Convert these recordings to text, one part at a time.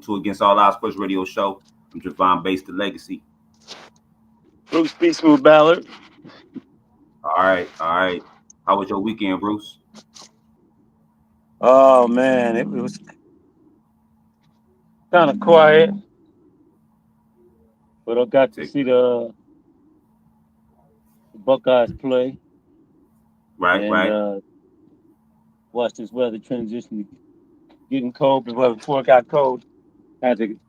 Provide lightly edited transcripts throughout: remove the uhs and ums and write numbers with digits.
to Against All Odds Sports Radio Show. I'm Javon Bass, the Legacy. Bruce B. Smooth Ballard. All right, all right. How was your weekend, Bruce? Oh man, it was kind of quiet, but I got to Take, see the Buckeyes play right, and right. watch this weather transition to getting cold. But before it got cold, I had to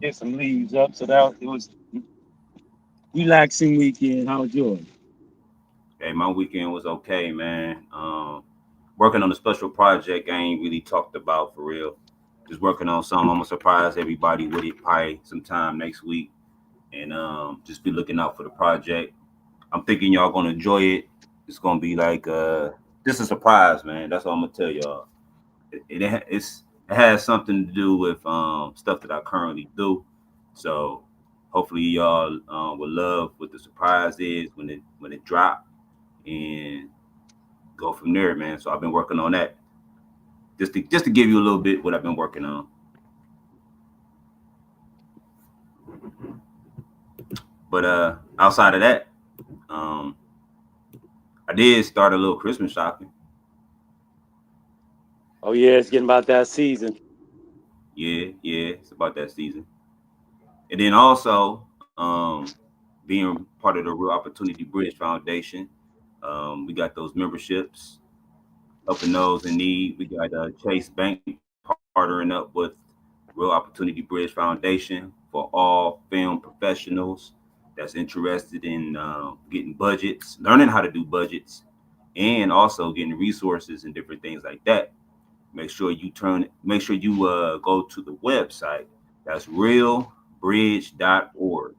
get some leaves up. So that it was relaxing weekend. How was yours? Hey, my weekend was okay, man. Working on a special project I ain't really talked about for real. Just working on something. I'm gonna surprise everybody with it probably sometime next week, and just be looking out for the project. I'm thinking y'all gonna enjoy it. It's gonna be like just a surprise, man. That's all I'm gonna tell y'all. It has something to do with stuff that I currently do. So hopefully y'all will love what the surprise is when it drop and go from there, man. So I've been working on that just to give you a little bit what I've been working on. But outside of that, um, I did start a little Christmas shopping. Oh yeah, it's getting about that season. Yeah, yeah, it's about that season. And then also being part of the Real Opportunity Bridge Foundation, we got those memberships helping those in need. We got Chase Bank partnering up with Real Opportunity Bridge Foundation for all film professionals that's interested in getting budgets, learning how to do budgets, and also getting resources and different things like that. Make sure you go to the website. That's realbridge.org.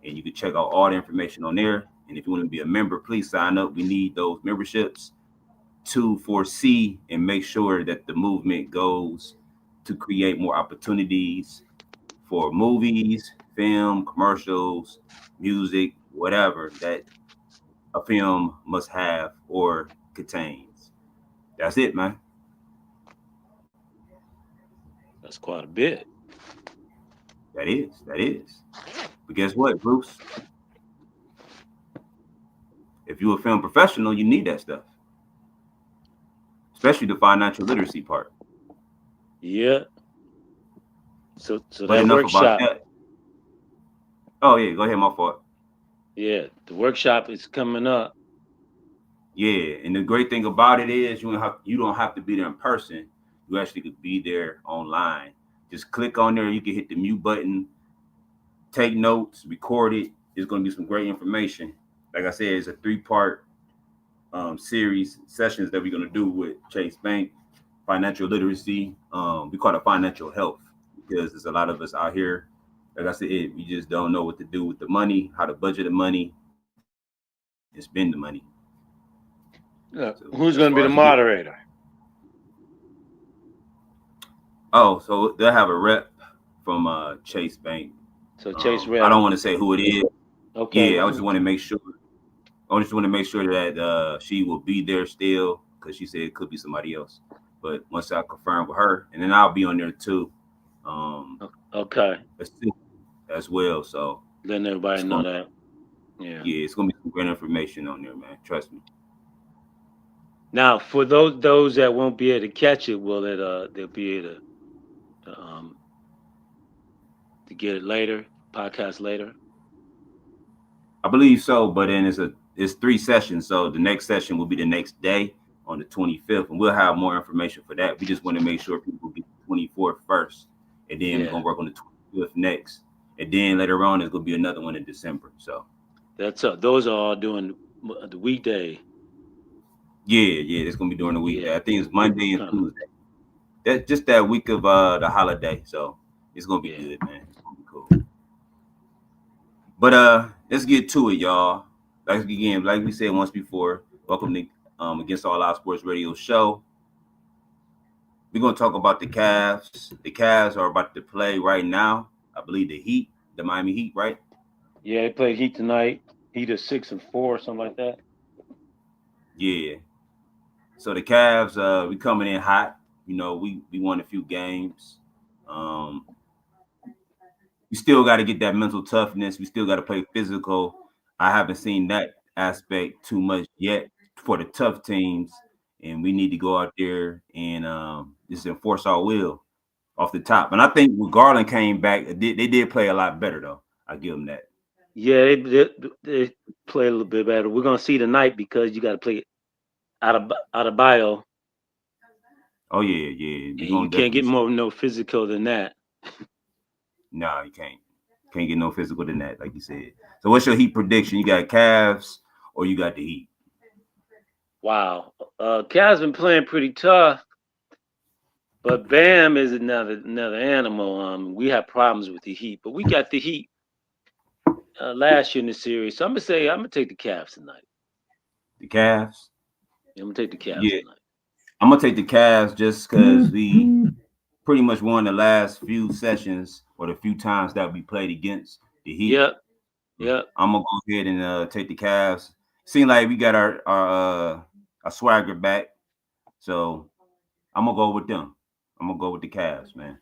And you can check out all the information on there. And if you want to be a member, please sign up. We need those memberships to foresee and make sure that the movement goes to create more opportunities for movies, film, commercials, music, whatever that a film must have or contains. That's it, man. That's quite a bit. That is. But guess what, Bruce? If you're a film professional, you need that stuff, especially the financial literacy part. Yeah. So But that enough about workshop, that. Oh yeah, go ahead, my fault. yeah, the workshop is coming up. Yeah, and the great thing about it is you don't have to be there in person. You actually could be there online. Just click on there. You can hit the mute button, take notes, record it. There's going to be some great information. Like I said, it's a three-part series sessions that we're going to do with Chase Bank, financial literacy. We call it financial health because there's a lot of us out here. Like I said, we just don't know what to do with the money, how to budget the money, and spend the money. So Yeah. as far as Who's you going to get, be the moderator? oh, so they'll have a rep from Chase Bank. So Chase I Rep. don't want to say who it is. Okay. Yeah, I just want to make sure. I just want to make sure that she will be there still because she said it could be somebody else. But once I confirm with her, and then I'll be on there too, um, Okay. as as well. So Letting everybody it's know gonna, that. Yeah. yeah, it's gonna be some great information on there, man. Trust me. Now, for those that won't be able to catch it, will it they'll be able to get it later, podcast later? I believe so, but then it's three sessions. So the next session will be the next day on the 25th, and we'll have more information for that. We just want to make sure people get the 24th first, and then we're Yeah. gonna work on the 25th next, and then later on there's gonna be another one in December. So That's those are all doing the weekday. yeah, it's gonna be during the Yeah. weekday. I think it's Monday and Kind of. Tuesday. That just that week of the holiday, so it's gonna be Yeah. good, man. It's gonna be cool. But let's get to it, y'all. Like we said once before, welcome to Against All Our Sports Radio show. We're gonna talk about the Cavs. The Cavs are about to play right now. I believe the Heat, the Miami Heat, right? Yeah, they played Heat tonight. Heat is 6-4, something like that. Yeah. So the Cavs, we coming in hot. You know, we won a few games. Um, we still got to get that mental toughness. We still got to play physical. I haven't seen that aspect too much yet for the tough teams, and we need to go out there and just enforce our will off the top. And I think when Garland came back, they did play a lot better though. I give them that. Yeah, they play a little bit better. We're gonna see tonight because you got to play out of bio, Oh yeah. We're and you gonna can't definitely get see. more no physical than that. Nah, you can't. Can't get no physical than that, like you said. So what's your Heat prediction? You got Cavs or you got the Heat? Wow, Cavs been playing pretty tough, but Bam is another animal. We have problems with the Heat, but we got the Heat last year in the series. So I'm gonna take the Cavs tonight. The Cavs? Yeah, I'm gonna take the Cavs Yeah. tonight. I'm gonna take the Cavs just because we pretty much won the last few sessions or the few times that we played against the Heat. Yep, yep. I'm gonna go ahead and take the Cavs. Seems like we got our swagger back, so I'm gonna go with them. I'm gonna go with the Cavs, man,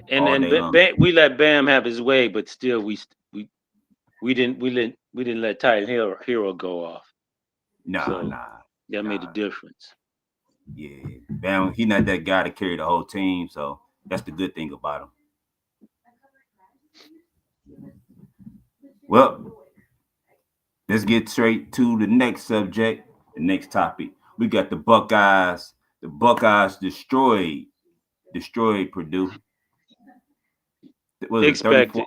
And all then day long. We let Bam have his way, but still we didn't let Titan Hero go off. Nah, So nah, that made a nah. difference. Yeah, Bam, he not that guy to carry the whole team, so that's the good thing about him. Well, let's get straight to the next subject, the next topic. We got the Buckeyes. The Buckeyes destroyed Purdue. Was it Expected.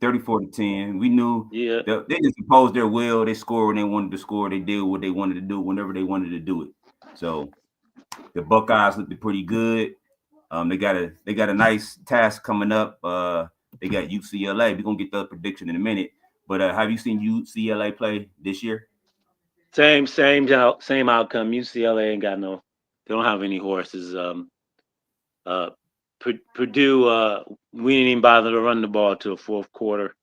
34 to 10? We knew Yeah. they just imposed their will. They scored when they wanted to score. They did what they wanted to do whenever they wanted to do it. So the Buckeyes looked pretty good. They got a nice task coming up. They got UCLA. We're gonna get the prediction in a minute. But have you seen UCLA play this year? Same outcome. UCLA ain't got no. They don't have any horses. Uh, Purdue. We didn't even bother to run the ball till fourth quarter,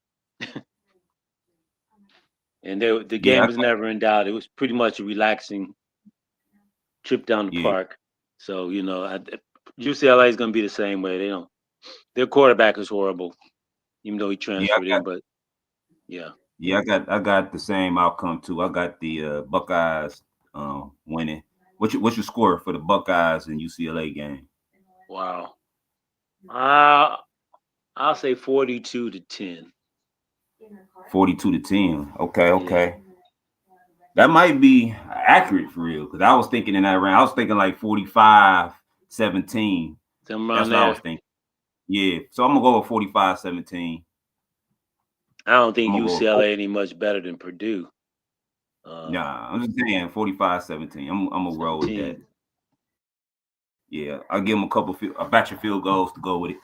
and the game Yeah, was never in doubt. It was pretty much a relaxing trip down the yeah, park. So UCLA is going to be the same way. They don't. Their quarterback is horrible, even though he yeah. transferred in. But yeah, Yeah, I got the same outcome too. I got the Buckeyes winning. What's your score for the Buckeyes and UCLA game? wow. Uh, I'll say 42-10. 42 to 10. Okay, Yeah, okay. That might be accurate for real. Because I was thinking in that round, I was thinking like 45-17. something around That's what I there. was thinking. Yeah. So I'm gonna go with 45-17. I don't think I'm gonna go with UCLA any much better than Purdue. nah, I'm just saying 45-17. I'm gonna roll with that. 17. Yeah. I'll give them a batch of field goals to go with it.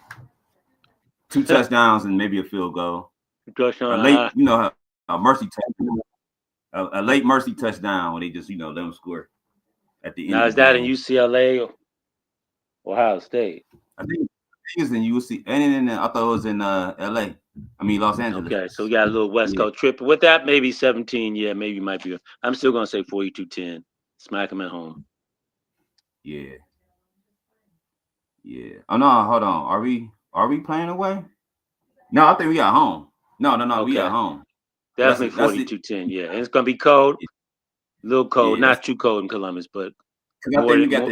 Two touchdowns and maybe a field goal. A late, a mercy touchdown. A late mercy touchdown when they just let them score at the end Now of the is that in game. UCLA or Ohio State? I think it's in UC and I thought it was in LA. I mean Los Angeles. Okay, so we got a little West Yeah, Coast trip. With that, maybe 17. Yeah, maybe might be. I'm still gonna say 42-10. Smack them at home. yeah, yeah. Oh no, hold on. Are we playing away? No, I think we got home. No, we got Okay, home. So that's definitely it. That's it. 42-10. Yeah, and it's gonna be cold, a little cold, Yeah, that's not too cold in Columbus, but because I more think than more.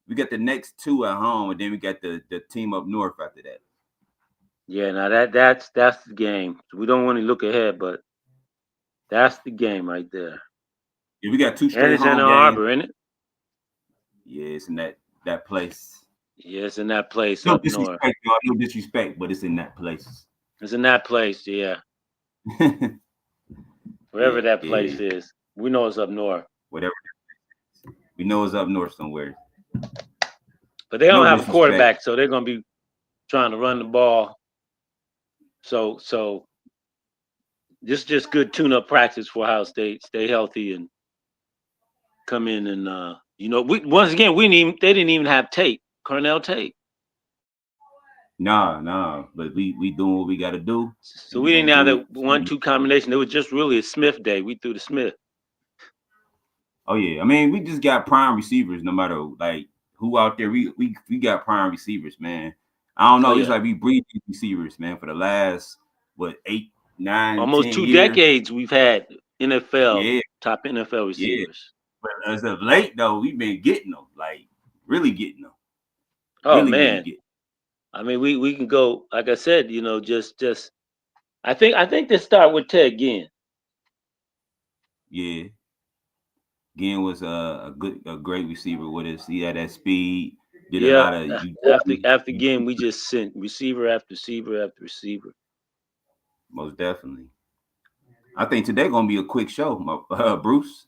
we got the next two at home, and then we got the team up north after that. Yeah, now that's the game. We don't want to look ahead, but that's the game right there. Yeah, we got two And straight it's in Ann home games. Arbor, isn't it? Yeah, it's in that place. Yeah, it's in that place No up north. disrespect, y'all. No disrespect, but it's in that place. It's in that place, yeah. Yeah, Wherever that yeah. place is. We know it's up north. Whatever. We know it's up north somewhere. But they No don't have a disrespect. quarterback, so they're gonna be trying to run the ball. So just good tune up practice for Ohio State. Stay healthy and come in and we once again they didn't even have tape, Cornell tape. Nah. But we doing what we got to do, So and we we didn't gonna have do that it. 1-2 combination. It was just really a Smith day. We threw the Smith. Oh yeah, I mean we just got prime receivers. No matter like who out there, we got prime receivers, man. I don't Oh know. It's yeah, like we breed these receivers, man, for the last what 8, 9, almost 10 years. 2 decades we've had NFL Yeah, top NFL yeah. receivers. But as of late, though, we've been getting them, like really getting them, Oh really, really man, getting. I mean we can go like I said, just I think they start with Ted Ginn. Yeah, Ginn was a great receiver with us. He had that speed. Did a Yeah, lot of you after you Ginn we just sent receiver after receiver after receiver. most definitely. I think today gonna be a quick show, Bruce.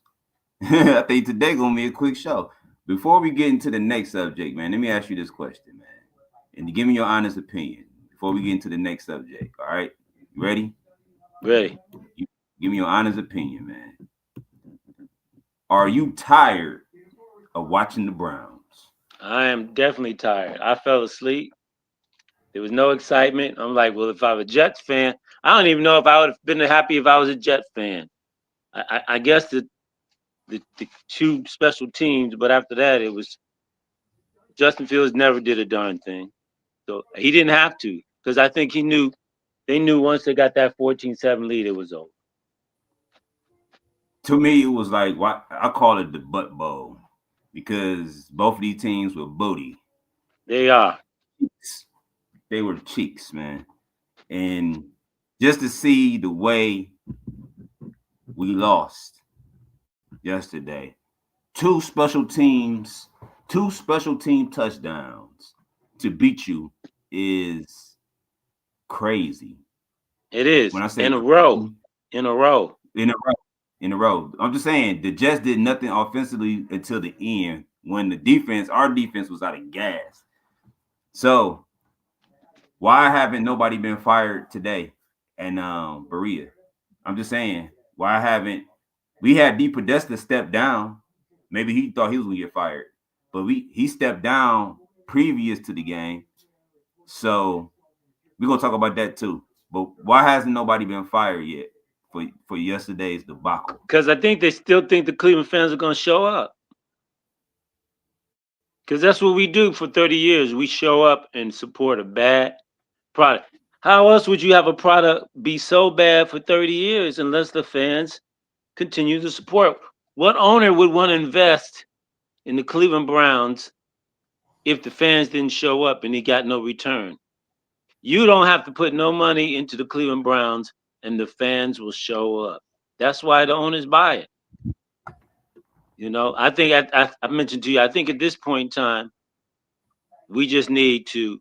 I think today gonna be a quick show. Before we get into the next subject, man, let me ask you this question, man, and give me your honest opinion before we get into the next subject. All right, you ready? Ready? You, give me your honest opinion, man. Are you tired of watching the Browns? I am definitely tired. I fell asleep. There was no excitement. I'm like, well, if I was a Jets fan, I don't even know if I would have been happy if I was a Jets fan. I guess the two special teams, but after that, it was Justin Fields never did a darn thing. So he didn't have to because I think they knew once they got that 14-7 lead, it was over. To me, it was like what I call it the butt bowl because both of these teams were booty. They are. They were cheeks, man. And just to see the way we lost yesterday, two special team touchdowns to beat you is crazy. It is When I say in a row, in a row. in a row, in a row, I'm just saying the Jets did nothing offensively until the end when our defense was out of gas. So why haven't nobody been fired today? And Berea, I'm just saying, why haven't we had D Podesta step down? Maybe he thought he was gonna get fired, but he stepped down previous to the game. So we're gonna talk about that too. But why hasn't nobody been fired yet for yesterday's debacle? Because I think they still think the Cleveland fans are going to show up. Because that's what we do for 30 years. We show up and support a bad product. How else would you have a product be so bad for 30 years unless the fans continue to support? What owner would want to invest in the Cleveland Browns if the fans didn't show up and he got no return? You don't have to put no money into the Cleveland Browns and the fans will show up. That's why the owners buy it. I think I mentioned to you, I think at this point in time, we just need to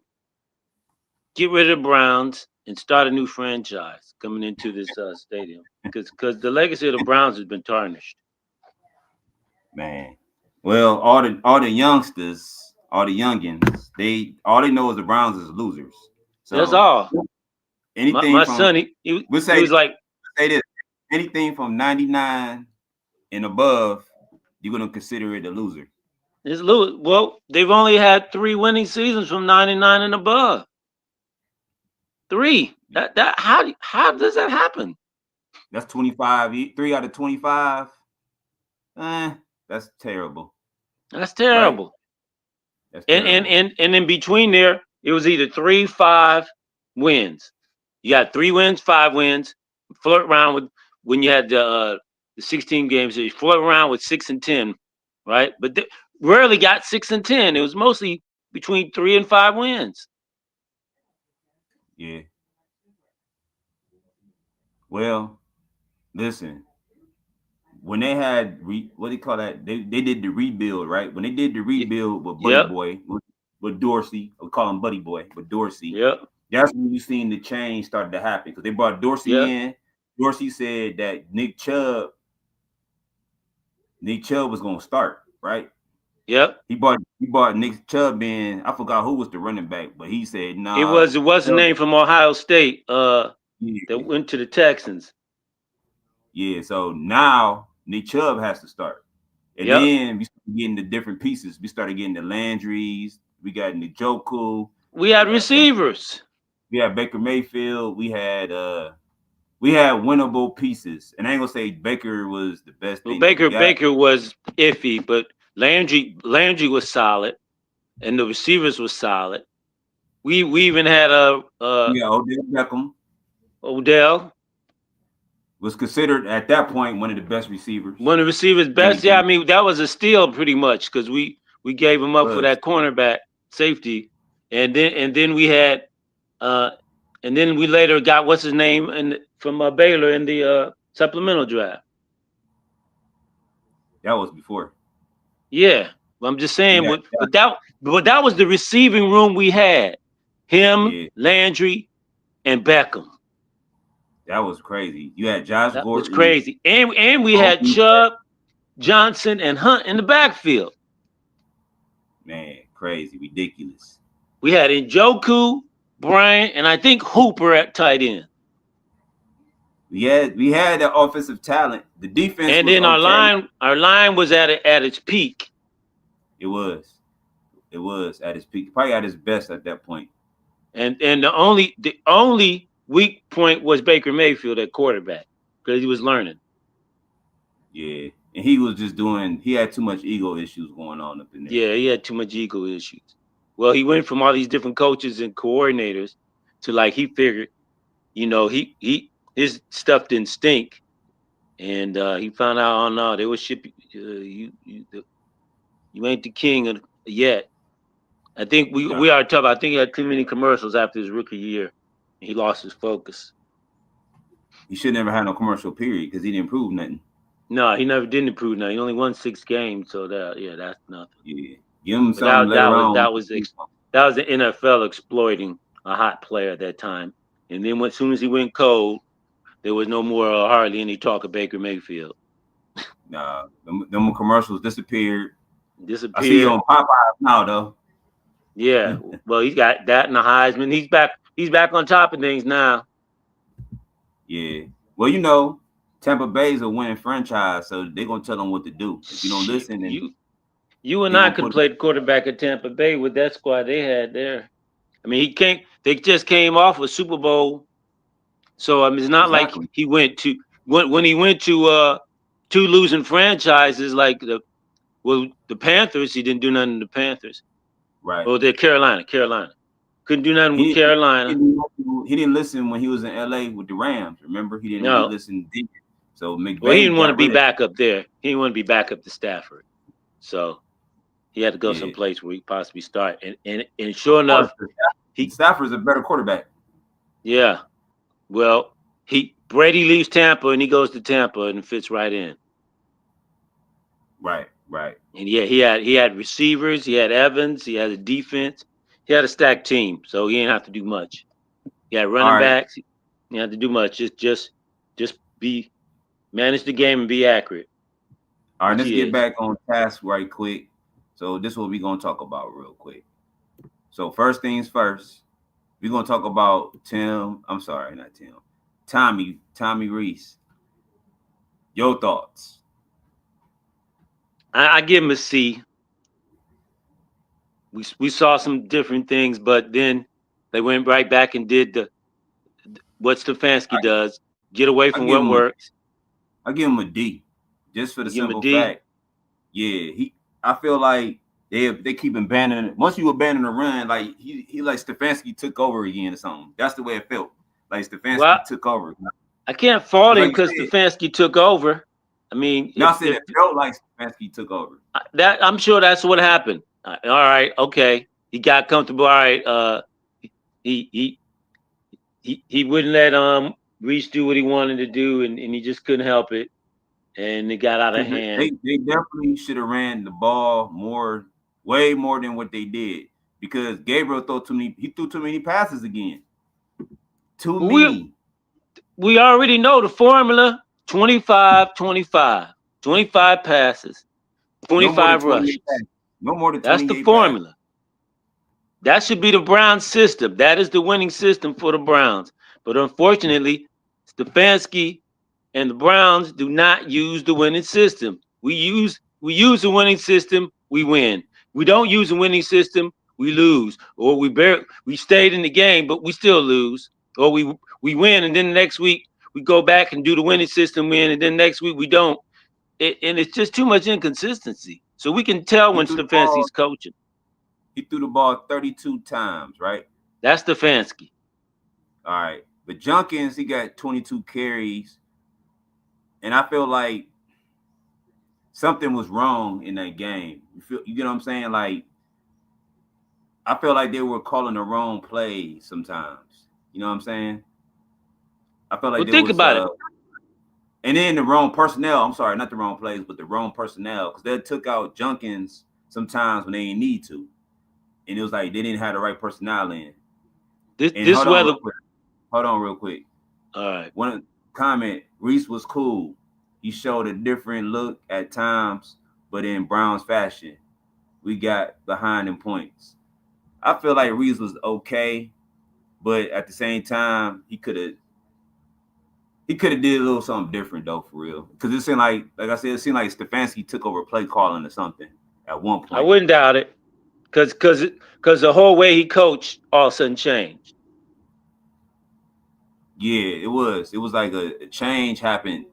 get rid of the Browns and start a new franchise coming into this stadium because the legacy of the Browns has been tarnished. Man. Well, all the youngsters, all the youngins, all they know is the Browns is losers. That's So all. My, anything my from son, he, we'll he say was like, say this, anything from 99 and above, you're gonna consider it a loser. it's Lewis. Well, they've only had 3 winning seasons from 99 and above. Three. That how does that happen? That's 25, 3 out of 25. Eh, that's terrible. That's Right? terrible. That's And terrible. and and in between there, it was either 3, 5 wins. You got 3 wins, 5 wins. Flirt around with when you had the 16 games. You flirt around with 6 and 10, right? But they rarely got 6 and 10. It was mostly between 3 and 5 wins. Yeah. Well, listen, when they had what do you call that? They did the rebuild, right? When they did the rebuild with Buddy Yep, Boy, with Dorsey, we call him Buddy Boy, with Dorsey. yep, That's when you seen the change started to happen because they brought Dorsey yep, in. Dorsey said that Nick Chubb was gonna start, right? yep. He bought Nick Chubb in. I forgot who was the running back, but he said, It nah, was it was a Chubb, name from Ohio State that yeah, went to the Texans. yeah. So now Nick Chubb has to start. And Yep. then we started getting the different pieces. We started getting the Landrys. We got Njoku. We We had got receivers. we had Baker Mayfield. We had winnable pieces. And I ain't gonna say Baker was the best Well, thing that we got. Baker was iffy, but Landry was solid, and the receivers was solid. We even had Yeah, Odell Beckham Odell, was considered at that point one of the best receivers one of the receivers in the best. Yeah, I game. mean that was a steal pretty much because we gave him up for Was that cornerback safety, and then we had uh and then we later got what's his name and from Baylor in the supplemental draft. that was before. Yeah, I'm just saying, Yeah, but that was the receiving room we had. Him, yeah, Landry, and Beckham. that was crazy. You had Josh That was Gordon, crazy, and we had Kobe, Chubb, Johnson, and Hunt in the backfield. man, crazy, ridiculous. We had Njoku, Bryant, and I think Hooper at tight end. We had the offensive talent. The defense And was then our okay. line, our line was at its peak. It was. It was at its peak, probably at its best at that point. And the only weak point was Baker Mayfield at quarterback because he was learning. Yeah, and he was just doing. He had too much ego issues going on up in there. Yeah, he had too much ego issues. Well, he went from all these different coaches and coordinators to like he figured, he his stuff didn't stink, and he found out, oh no, they were shipping you ain't the king yet. I think we Yeah, we are tough. I think he had too many commercials after his rookie year. He lost his focus. he should never had no commercial period because he didn't prove nothing. No, he never did improve. Now he only won 6 games, so that's nothing. Yeah, give him But something later on. that was the NFL exploiting a hot player at that time. And then as soon as he went cold, there was no more hardly any talk of Baker Mayfield. Nah, them commercials disappeared. I see you Disappeared. on Popeyes now though. Yeah. Well, he's got that and the Heisman. He's back. He's back on top of things now. Yeah. Well, Tampa Bay is a winning franchise, so they're gonna tell them what to do. If you don't Shit, listen, then you and they're I gonna could put play the quarterback at Tampa Bay with that squad they had there. I mean, he came. They just came off a Super Bowl, so I mean, it's not like exactly he went to when he went to two losing franchises like the Panthers. He didn't do nothing to the Panthers. right. Oh, they're Carolina. Couldn't do nothing with He he Carolina. he didn't listen when he was in LA with the Rams. Remember, he didn't really No, listen then. So well, he McVay didn't want to got be rid of him. back up there. He didn't want to be back up to Stafford, so he had to go Yeah, someplace where he possibly start. And of sure course. enough, he Stafford's a better quarterback. yeah. Well, he Brady leaves Tampa and he goes to Tampa and fits right in. Right, right. And yeah, he had receivers, he had Evans, he had a defense, he had a stacked team, so he didn't have to do much. He had All running right, backs, he didn't have to do much. Just be manage the game and be accurate, all right. which Let's he get is. back on task right quick. So this is what we're gonna talk about real quick. So first things first, we're gonna talk about Tim. I'm sorry, not Tim. Tommy Reese. Your thoughts? I give him a C. We saw some different things, but then they went right back and did what Stefanski I does: get away I from give what him a works. I give him a D, just for the You give him a simple D. fact. Yeah, I feel like they keep abandoning. Once you abandon the run, like he like Stefanski took over again or something. That's the way it felt. Like Well, Stefanski took over. I can't fault Cause him like you because said, Stefanski took over. I mean, y'all if said if it felt like Stefanski took over. that, I'm sure that's what happened. All right, okay, he got comfortable. All right, he he he wouldn't let Reach do what he wanted to do, and he just couldn't help it, and it got out of Because hand. they definitely should have ran the ball more, way more than what they did. Because Gabriel threw too many passes again. Too But we many. we already know the formula: 25, 25, 25 passes, No more than 25 28 rushes. passes. No more than That's the 28 passes. formula. That should be the Browns system. That is the winning system for the Browns. But unfortunately, Stefanski and the Browns do not use the winning system. We use the winning system, we win. We don't use the winning system, we lose. Or we stayed in the game, but we still lose. Or we win, and then the next week we go back and do the winning system win, and then next week we don't. And it's just too much inconsistency. So we can tell He when threw the ball. Stefanski's coaching. He threw the ball 32 times, right? That's Stefanski. All right. But Junkins, he got 22 carries. And I feel like something was wrong in that game. You get what I'm saying? Like, I feel like they were calling the wrong plays sometimes. You know what I'm saying? I felt like Well, there think was about it. and then the wrong personnel. I'm sorry, not the wrong plays, but the wrong personnel because they took out Junkins sometimes when they didn't need to, and it was like they didn't have the right personnel in. And This weather. Hold on real quick. All right. One comment: Reese was cool. He showed a different look at times, but in Brown's fashion, we got behind in points. I feel like Reese was okay, but at the same time, he could have did a little something different though, for real. Because it seemed like I said, it seemed like Stefanski took over play calling or something at one I point. wouldn't doubt it, because the whole way he coached all of a sudden changed. Yeah, it was. It was like a change happened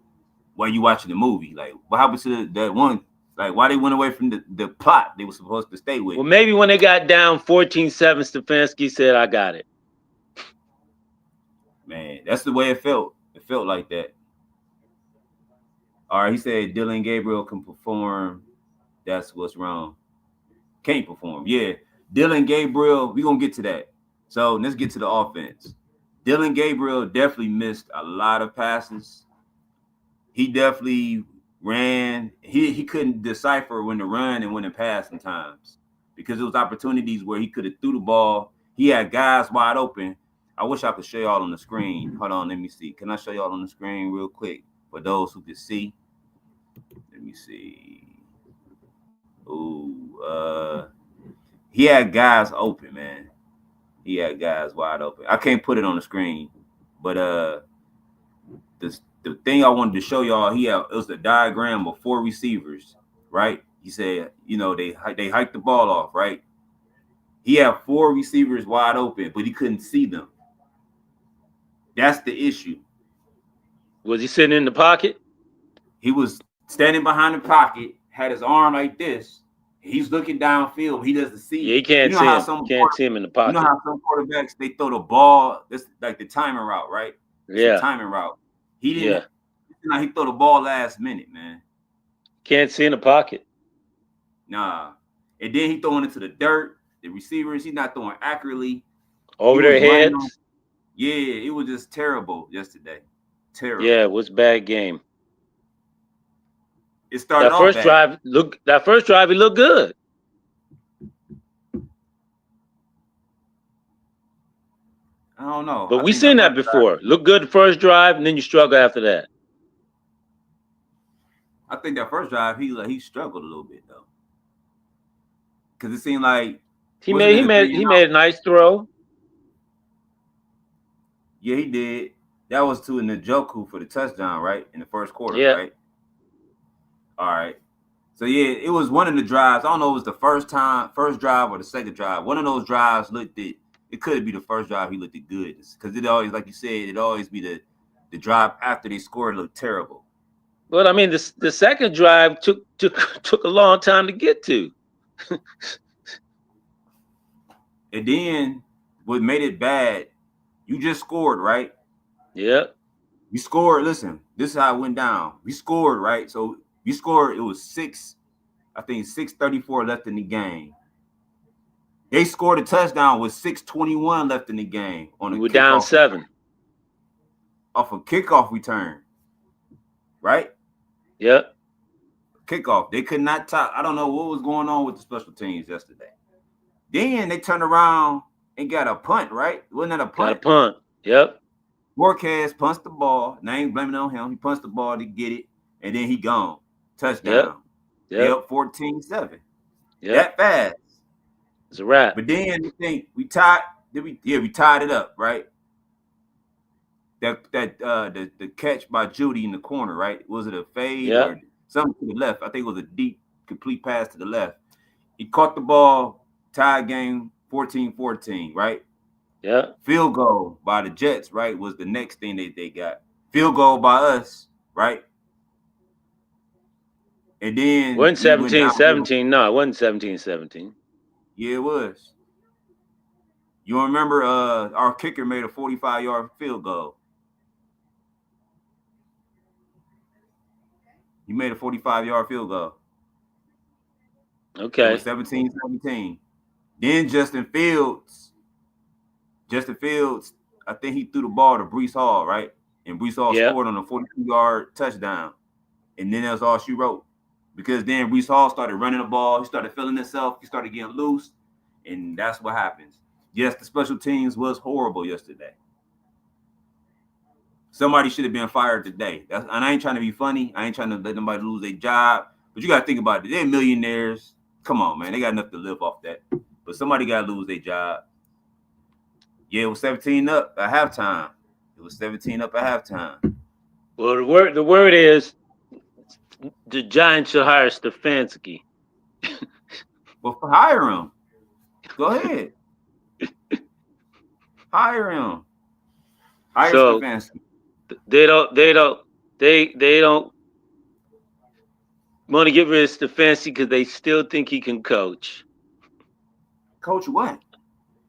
while you watching the movie. Like what happened to that one? Like why they went away from the plot they were supposed to stay with? Well, maybe when they got down 14-7, Stefanski said, "I got it." Man, that's the way it felt. It felt like that. All right, he said Dylan Gabriel can perform. That's what's wrong. Can't perform. Yeah, Dylan Gabriel. We gonna get to that. So let's get to the offense. Dylan Gabriel definitely missed a lot of passes. He definitely ran. He couldn't decipher when to run and when to pass sometimes because there was opportunities where he could have threw the ball. He had guys wide open. I wish I could show y'all on the screen. Hold on, let me see. Can I show y'all on the screen real quick for those who can see? Let me see. Ooh, he had guys open, man. He had guys wide open. I can't put it on the screen, but the thing I wanted to show y'all, it was a diagram of four receivers, right? He said, they hiked the ball off, right? He had four receivers wide open, but he couldn't see them. That's the issue. Was he sitting in the pocket? He was standing behind the pocket, had his arm like this. He's looking downfield. He doesn't Yeah, see. he can't see him. Can't see him in the You know pocket. how some quarterbacks they throw the ball. That's like the timing route, right? It's a Yeah, timing route. He didn't. yeah. He threw the ball last minute, man. Can't see in the pocket. Nah. And then he throwing it to the dirt. The receivers, he's not throwing accurately. He Over was their running on. heads. Yeah, it was just terrible yesterday. Yeah, Terrible. it was a bad game. It started off bad. That first drive, he looked good. I don't know. But I we think that seen that first drive. before. Look good the first drive, and then you struggle after that. I think that first drive he struggled a little bit though, because it seemed like He wasn't made it he a made three and he out? made a nice throw. Yeah, he did. That was to Njoku for the touchdown, right? In the first quarter, Yeah. right? All right. So yeah, it was one of the drives. I don't know if it was the first drive or the second drive. One of those drives it could be the first drive he looked at good. Because it always, like you said, it always be the drive after they scored looked terrible. But I mean, the second drive took a long time to get to. And then what made it bad, you just scored, right? Yeah. We scored. Listen, this is how it went down. We scored, right? So we scored, it was 6:34 left in the game. They scored a touchdown with 6:21 left in the game on We a were down kickoff return. 7. Off a kickoff return, right? Yeah. Kickoff. They could not top. I don't know what was going on with the special teams yesterday. Then they turned around and got a punt, right? Wasn't that a Got a punt? punt. Yep. Marquez punts the ball. Now I ain't blaming it on him. He punts the ball to get it, and then he gone. Yep. Touchdown. They Yep. up 14-7. Yep. That fast. It's a wrap. But then you think we tied. We tied it up, right? The catch by Judy in the corner, right? Was it a fade Yep. or something to the left? I think it was a deep, complete pass to the left. He caught the ball, tied game 14-14, right? Yep. Field goal by the Jets, right, was the next thing they got. Field goal by us, right? And then Wasn't we went downhill. 17-17. No, it wasn't 17-17. Yeah, it was. You remember our kicker made a 45-yard field goal. He made a 45-yard field goal. It was Okay. 17-17. Then Justin Fields, I think he threw the ball to Brees Hall, right? And Brees Hall Yep. scored on a 42-yard touchdown. And then that's all she wrote. Because then Brees Hall started running the ball. He started feeling himself. He started getting loose. And that's what happens. Yes, the special teams was horrible yesterday. Somebody should have been fired today. And I ain't trying to be funny. I ain't trying to let nobody lose their job. But you got to think about it. They're millionaires. Come on, man. They got enough to live off that. But somebody got to lose their job. Yeah, it was 17 up at halftime. It was 17 up at halftime. Well, the word is the Giants should hire Stefanski. Well, hire him. Go ahead. Hire him. Hire So Stefanski. they don't want to get rid of Stefanski because they still think he can coach. Coach what?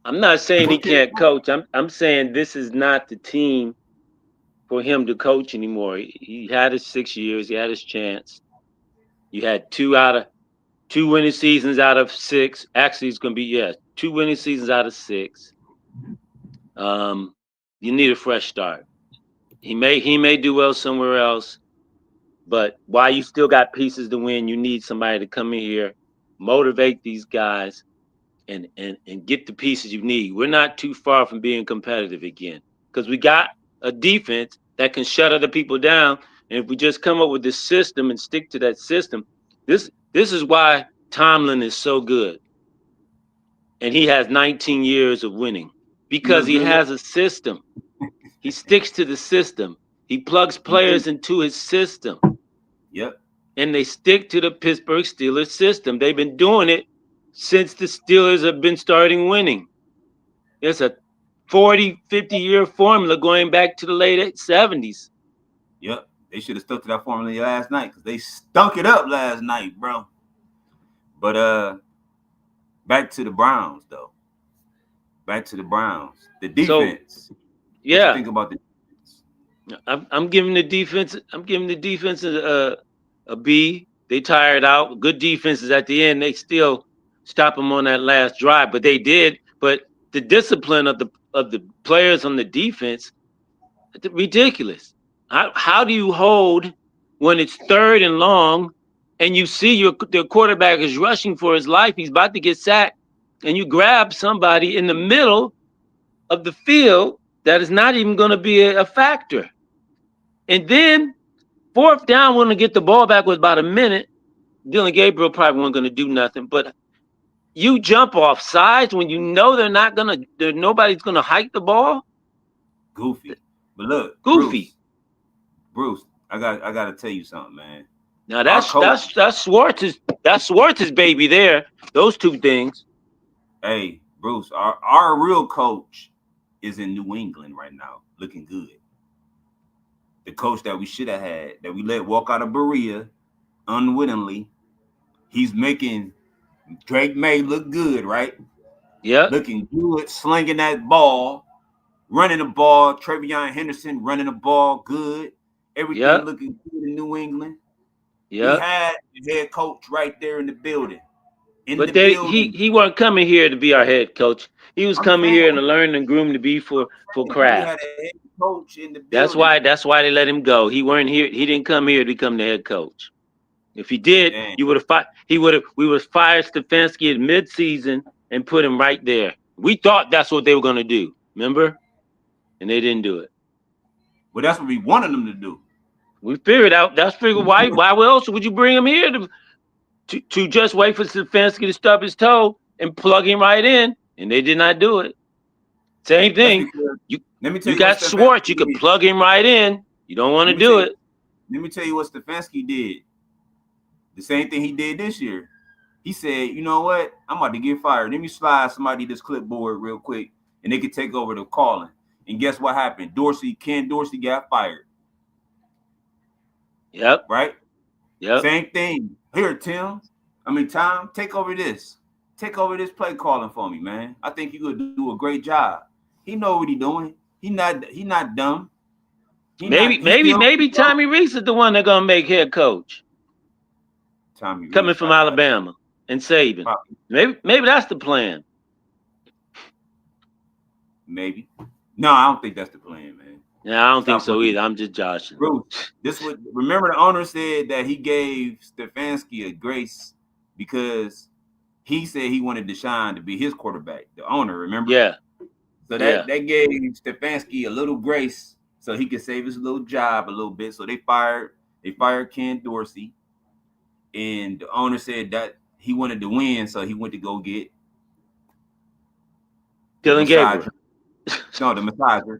I'm not saying he Coach it can't what? coach. I'm saying this is not the team for him to coach anymore. He had his 6 years. He had his chance. You had two winning seasons out of six. Actually, it's going to be two winning seasons out of six. Um, you need a fresh start. He may do well somewhere else, but while you still got pieces to win, you need somebody to come in here, motivate these guys, and get the pieces you need. We're not too far from being competitive again because we got a defense that can shut other people down. And if we just come up with this system and stick to that system, this is why Tomlin is so good, and he has 19 years of winning You because look he good. has a system. He sticks to the system. He plugs You do. players into his system, Yep. and they stick to the Pittsburgh Steelers system. They've been doing it since the Steelers have been starting winning. It's a 40, 50-year formula going back to the late 70s. Yep. They should have stuck to that formula last night because they stunk it up last night, bro. But back to the Browns though. Back to the Browns. The So, defense. What you yeah, think about the defense? I'm giving the defense. I'm giving the defense a B. They tired out. Good defenses at the end. They still stop them on that last drive, but they did. But the discipline of the players on the defense, ridiculous. How do you hold when it's third and long, and you see the quarterback is rushing for his life? He's about to get sacked, and you grab somebody in the middle of the field that is not even going to be a factor. And then fourth down, when to get the ball back with about a minute, Dylan Gabriel probably wasn't going to do nothing. But you jump off sides when you know nobody's going to hike the ball. Goofy. But look, Goofy. Bruce, I gotta tell you something, man. Now Our that's coach, that's that's Schwartz's baby there. Those two things. hey, Bruce, our real coach is in New England right now, looking good. The coach that we should have had, that we let walk out of Berea unwittingly, he's making Drake May look good, right? Yep. Looking good, slinging that ball, running the ball. Travion Henderson running the ball good. Everything Yep. looking good in New England. We Yep. had the head coach right there in the building. In the But they building. he wasn't coming here to be our head coach. He was I'm coming saying, here to learn and groom to be for we had craft. a head coach in the That's building. why that's why they let him go. He weren't here. He didn't come here to become the head coach. If he did, Damn. you would have fired. We would have fired Stefanski at midseason and put him right there. We thought that's what they were going to do. Remember, and they didn't do it. But that's what we wanted them to do. We figured out. That's figured. Why else would you bring him here to just wait for Stefanski to stub his toe and plug him right in? And they did not do it. Same That's thing. because You let me tell you you what got Schwartz. You Stefanski could did. plug him right in. You don't want to Let me tell do you, it. let me tell you what Stefanski did. The same thing he did this year. He said, you know what? I'm about to get fired. Let me slide somebody this clipboard real quick, and they could take over the calling. And guess what happened? Ken Dorsey got fired. Yep. Right? Yep. Same thing. Here, Tom, take over this. take over this play calling for me, man. I think you could do a great job. He know what he doing. He not dumb. He still Maybe Tommy Reese is the one that's gonna make head coach Tommy coming Reese. from Alabama and Saban. Probably, Maybe that's the plan. maybe. No, I don't think that's the plan, man. Yeah, I don't think Stop so playing. either. I'm just joshing. Bruce, this would remember the owner said that he gave Stefanski a grace because he said he wanted Deshaun to be his quarterback. The owner, remember? Yeah, So yeah. that gave Stefanski a little grace so he could save his little job a little bit. So they fired Ken Dorsey, and the owner said that he wanted to win, so he went to go get the Dylan Gabriel. massager. No, the massager.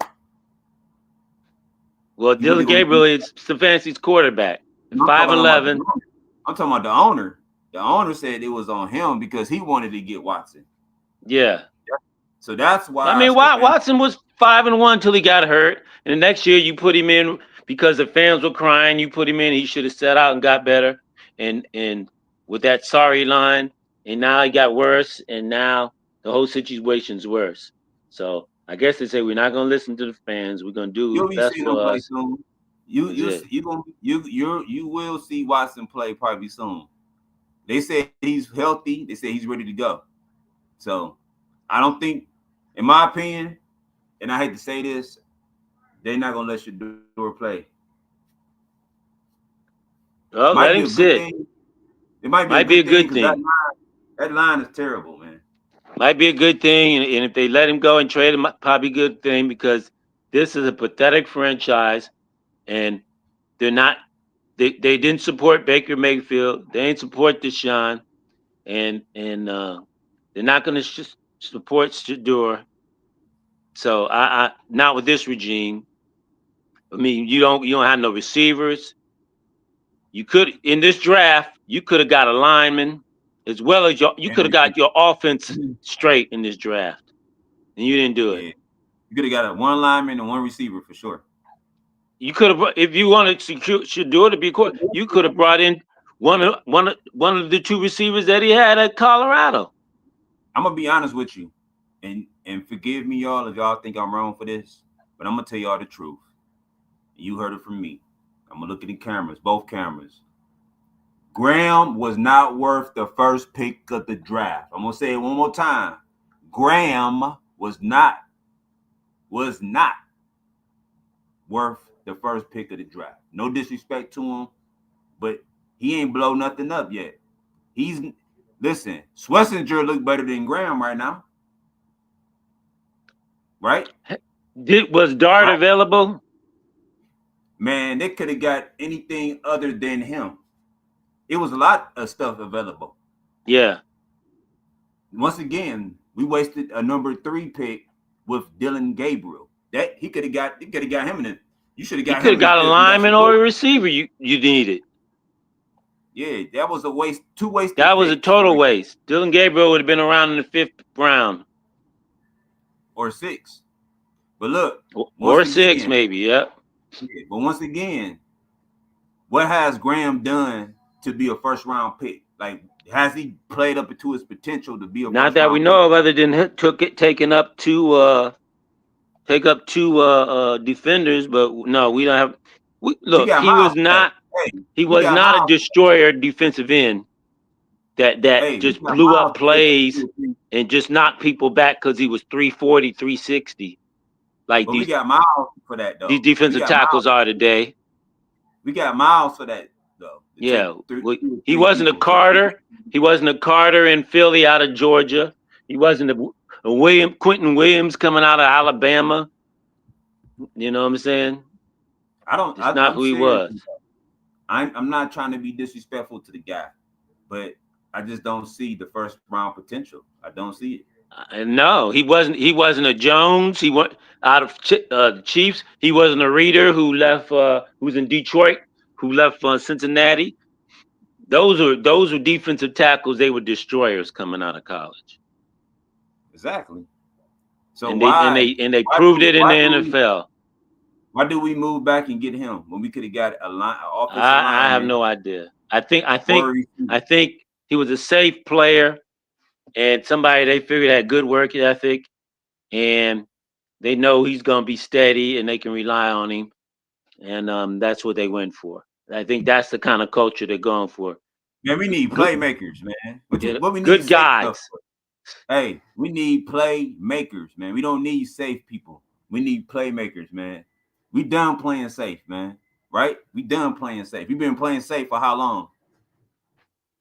Well, He went to Dylan go get. Gabriel is Stefanski's quarterback. I'm Five talking and about the 11. owner. I'm talking about the owner. The owner said it was on him because he wanted to get Watson. Yeah. So that's I why mean, Stefanski. Watson was 5-1 until he got hurt, and the next year you put him in because the fans were crying. You put him in. He should have sat out and got better. And with that sorry line, and now he got worse, and now the whole situation's worse. So I guess they say we're not gonna listen to the fans. We're gonna do You'll what's be best seeing him for play us. soon. You That's you it. you gonna you will see Watson play probably soon. They say he's healthy. They say he's ready to go. So I don't think, in my opinion, and I hate to say this, they're not gonna let Shador play. Well, Might let be a him good sit. thing. It might be a Might be a good thing good because that thing. line that line is terrible, man. Might be a good thing, and if they let him go and trade him, probably a good thing because this is a pathetic franchise, and they're not. They didn't support Baker Mayfield. They didn't support Deshaun, and they're not going to support Shador. So I not with this regime. I mean, you don't have no receivers. You could in this draft, you could have got a lineman as well as you And could have got your offense receiver. straight in this draft, and you didn't do it. Yeah, you could have got a one lineman and one receiver for sure. You could have, if you wanted Shador to be court, you could have brought in one of the two receivers that he had at Colorado. I'm gonna be honest with you, and forgive me, y'all, if y'all think I'm wrong for this, but I'm gonna tell y'all the truth. You heard it from me. I'm gonna look at the cameras, both cameras. Graham was not worth the first pick of the draft. I'm gonna say it one more time. Graham was not worth the first pick of the draft. No disrespect to him, but he ain't blow nothing up yet. He's listen. Schlesinger look better than Graham right now, right? Was Dart Right. available? Man, they could have got anything other than him. It was a lot of stuff available. Yeah, Once again, we wasted a number 3 pick with Dylan Gabriel. That he could have got him in it. You should have you got could him have in the got a fifth and got lineman or Shador. a receiver. You needed. Yeah, that was a waste. 2 That wasted was a picks, total right? waste. Dylan Gabriel would have been around in the fifth round Or 6. But look, once or six, again, maybe. Yep. yeah, but once again, what has Graham done to be a first round pick? Like, has he played up to his potential to be a Not first that we round pick? know of, other than taking up two defenders, but no, we don't have. We Look, got he Miles was for that. not. Hey, He we was got not a Miles. destroyer defensive end that Hey, we just got blew up Miles for that plays 2 or 3. and just knocked people back because he was 340, 360, like But we got Miles for that these though. We defensive got Miles. tackles are today. We got Miles for that though. To take Yeah, three, well, two or he three wasn't a people. So Carter. He wasn't a Carter in Philly out of Georgia. He wasn't a Quentin Williams coming out of Alabama. You know what I'm saying? I don't. It's not I'm who he serious. was. I'm not trying to be disrespectful to the guy, but I just don't see the first round potential. I don't see it. No, he wasn't. He wasn't a Jones. He went out of the Chiefs. He wasn't a Reader who left. Who was in Detroit, who left Cincinnati. Those were defensive tackles. They were destroyers coming out of college, Exactly. So and they proved it in the NFL. why do we move back and get him when we could have got an offensive I have lineman no idea. I think I or think a receiver? I think he was a safe player, and somebody they figured had good work ethic, and they know he's going to be steady, and they can rely on him, and that's what they went for. I think that's the kind of culture they're going for. Man, we need Good, playmakers, man. yeah, What we need good safe stuff guys. for? Hey, we need playmakers, man. We don't need safe people. We need playmakers, man. We done playing safe, man. Right? We done playing safe. We've been playing safe for how long?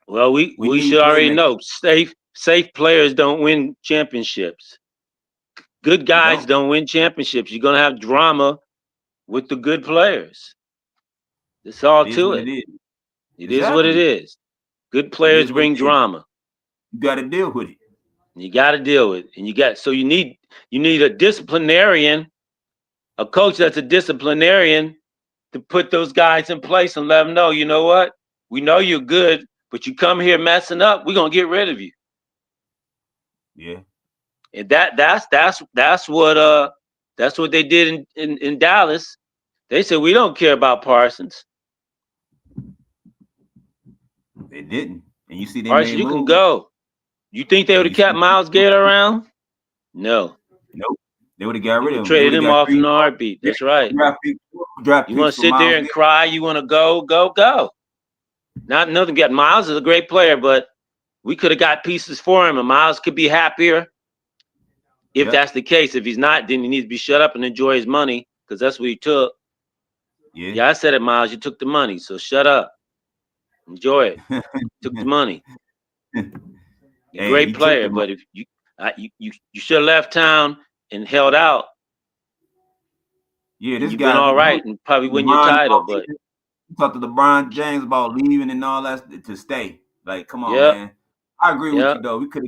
Well, we We we need should already playmakers. know safe players don't win championships. Good They guys don't. don't win championships. You're gonna have drama with the good players. That's all It is to what it. it is. It is what it Exactly. is. Good It players is what bring it is. drama. You got to deal with it. You got to deal with it. And you need a disciplinarian, a coach that's a disciplinarian to put those guys in place and let them know, you know what? We know you're good, but you come here messing up, we're gonna get rid of you. Yeah. And that's what they did in Dallas. They said we don't care about Parsons. They didn't. And you see they Parsons, made you can moves. go. You think they would And have you see kept Miles Garrett around? No. nope. They would have got They rid would of have him. They would traded have him got off in three a heartbeat. That's right. draft You want picks to for sit there Miles and Garrett. cry? You want to go, go, go. Not nothing. Got Miles is a great player, but we could have got pieces for him, and Miles could be happier if Yep. that's the case. If he's not, then he needs to be shut up and enjoy his money because that's what he took. Yeah. Yeah, I said it, Miles. You took the money, so shut up, enjoy it. Took the money. You're a Hey, great he took player, the money. but if you should have left town and held out, Yeah, and this you've been guy, all right and probably win your LeBron, title. But he talked to LeBron James about leaving and all that to stay. Like, come on, yep, man. I agree with you yep, though. We could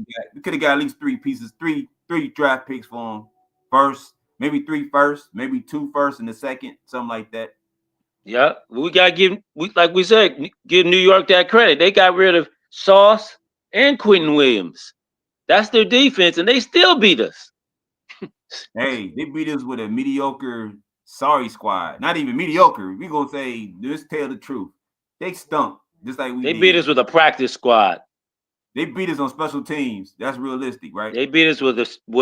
have got at least three pieces, three draft picks for him. First, maybe three first, maybe two first and the second, something like that. yep. We gotta like we said, give New York that credit. They got rid of Sauce and Quentin Williams. That's their defense, and they still beat us. Hey, they beat us with a mediocre, sorry squad. Not even mediocre. We gonna say just tell the truth. They stunk just like we They beat did. us with a practice squad. They beat us on special teams. That's realistic, right? They beat us with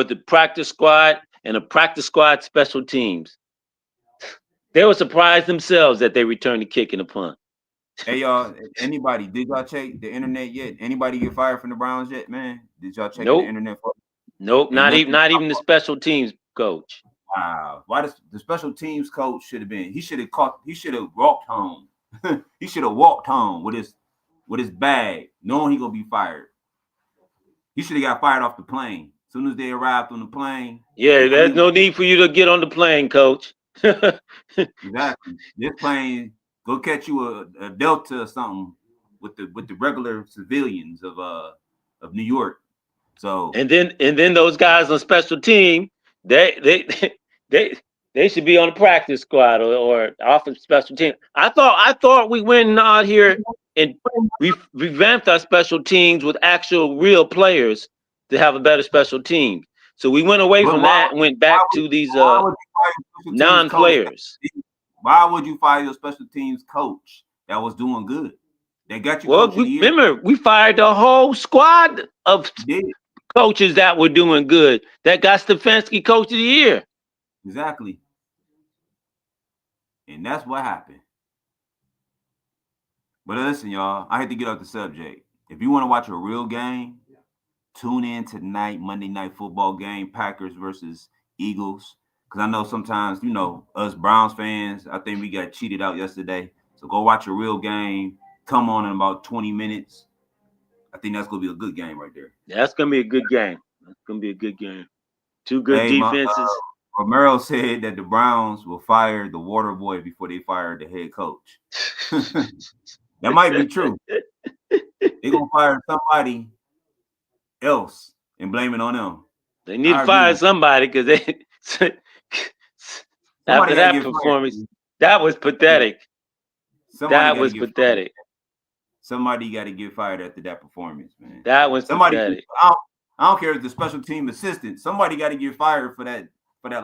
the practice squad and a practice squad special teams. They were surprised themselves that they returned the kick and the punt. Hey y'all, anybody, did y'all check the internet yet? Anybody get fired from the Browns yet, man? Did y'all check the Nope, internet for nope, ain't nothing? not even the special teams coach. Wow. Why does the special teams coach should have been? He should have walked home. He should have walked home with his bag, knowing he gonna be fired. He should have got fired off the plane. As soon as they arrived on the plane Yeah, in there's no Cleveland. need for you to get on the plane, coach. Exactly. This plane go catch you a Delta or something with the regular civilians of New York. So And then those guys on special team, they they they should be on the practice squad or off of special team. I thought we went out here and we revamped our special teams with actual real players to have a better special team. So we went away but from that and went why back would to these why would you fire your special teams coach? non-players. Why would you fire your special teams coach that was doing good? They got you Well, coach of the year. remember we fired the whole squad of You did. coaches that were doing good. That got Stefanski coach of the year. Exactly. And that's what happened. But listen, y'all, I hate to get off the subject. If you want to watch a real game, tune in tonight, Monday night football game, Packers versus Eagles. Because I know sometimes, us Browns fans, I think we got cheated out yesterday. So go watch a real game. Come on in about 20 minutes. I think that's gonna be a good game right there. That's gonna be a good game. That's gonna be a good game. Two good Hey, defenses. Romero said that the Browns will fire the water boy before they fire the head coach. That might be true. They're gonna fire somebody else and blame it on them. They need to I agree fire with somebody because they somebody after got to that get fired. performance, that was pathetic. Somebody That got to was get fired. pathetic. Somebody got to get fired after that performance, man. That was Somebody, pathetic. I don't care if the special team assistant. Somebody got to get fired for that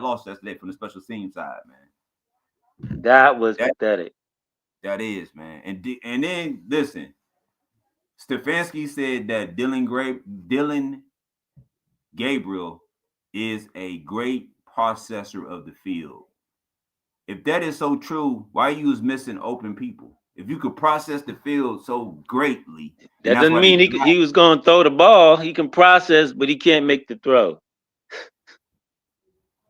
loss yesterday from the special team side, man. That was That pathetic. that is, man. And then listen, Stefanski said that Dylan Gabriel is a great processor of the field. If that is so true, why you was missing open people? If you could process the field so greatly, and That that's doesn't why they mean he was going to throw the ball. He can process, but he can't make the throw.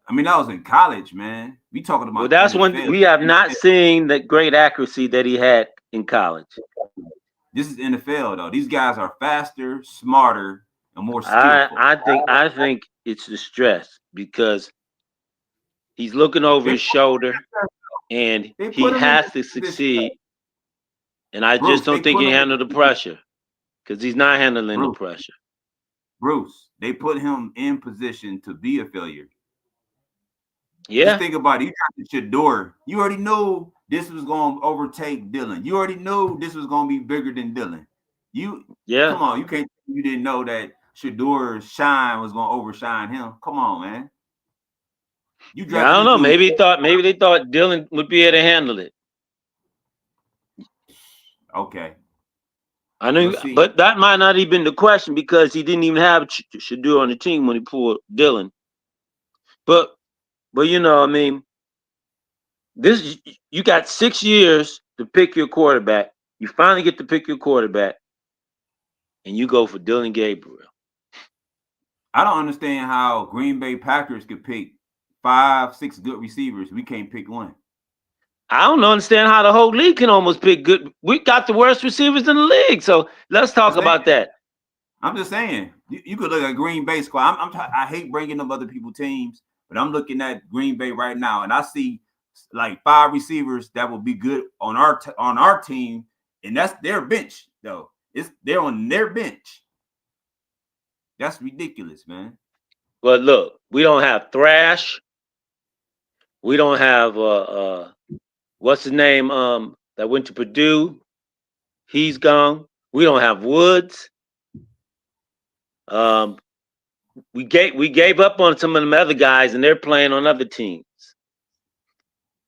I mean, that was in college, man. We talking Well, about the that's when NFL. we have not seen the great accuracy that he had in college. This is NFL though. These guys are faster, smarter, and more I skillful. I think it's the stress because he's looking over They his shoulder and they he put him in has to position. succeed. And I just Bruce, they don't think put he him handled the pressure because he's not handling the Bruce, pressure. Bruce. They put him in position to be a failure. Just Yeah, think about it. You got the Shador. You already knew this was going to overtake Dylan. You already knew this was going to be bigger than Dylan. You yeah. come on. You didn't know that Shador's shine was going to overshine him. Come on, man. You Yeah, I drafted don't this know. dude. Maybe they thought Dylan would be able to handle it. Okay, I we'll know, see. but that might not even been the question because he didn't even have Shadur on the team when he pulled Dylan. But you know, I mean, this you got 6 years to pick your quarterback. You finally get to pick your quarterback, and you go for Dylan Gabriel. I don't understand how Green Bay Packers could pick 5, 6 good receivers. We can't pick one. I don't understand how the whole league can almost pick good. We got the worst receivers in the league, so let's talk about that. I'm just saying, you could look at Green Bay squad. I hate bringing up other people's teams, but I'm looking at Green Bay right now, and I see like 5 receivers that will be good on our team, and that's their bench though. They're on their bench. That's ridiculous, man. But look, we don't have Thrash. We don't have what's his name that went to Purdue. He's gone. We don't have Woods. Um, we gave up on some of them other guys, and they're playing on other teams.